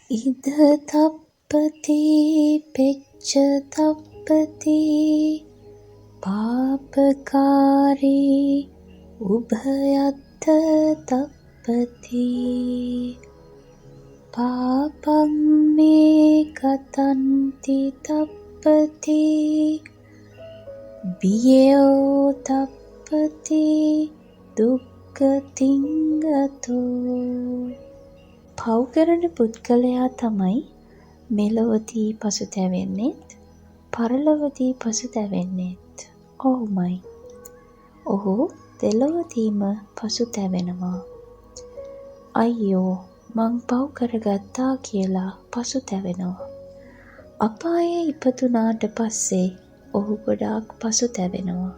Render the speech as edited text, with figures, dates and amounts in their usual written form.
ඉද තප්පති පෙච්ච තප්පති පාපකාරී උභයත්ථ තප්පති පාපම් මේ කතන්ති තප්පති බියෝ තප්පති දුක්ඛතිං ගතෝ. පව් කරන පුද්ගලයා තමයි මෙලොවදී පසුතැවෙන්නේත් පරලොවදී පසුතැවෙන්නේත් ඔහුමයි. ඔහු දෙලොවදීම පසුතැවෙනවා. අයියෝ මං පව් කරගත්තා කියලා පසුතැවෙනවා. අපායේ ඉපදුනාට පස්සේ ඔහු ගොඩාක් පසුතැවෙනවා.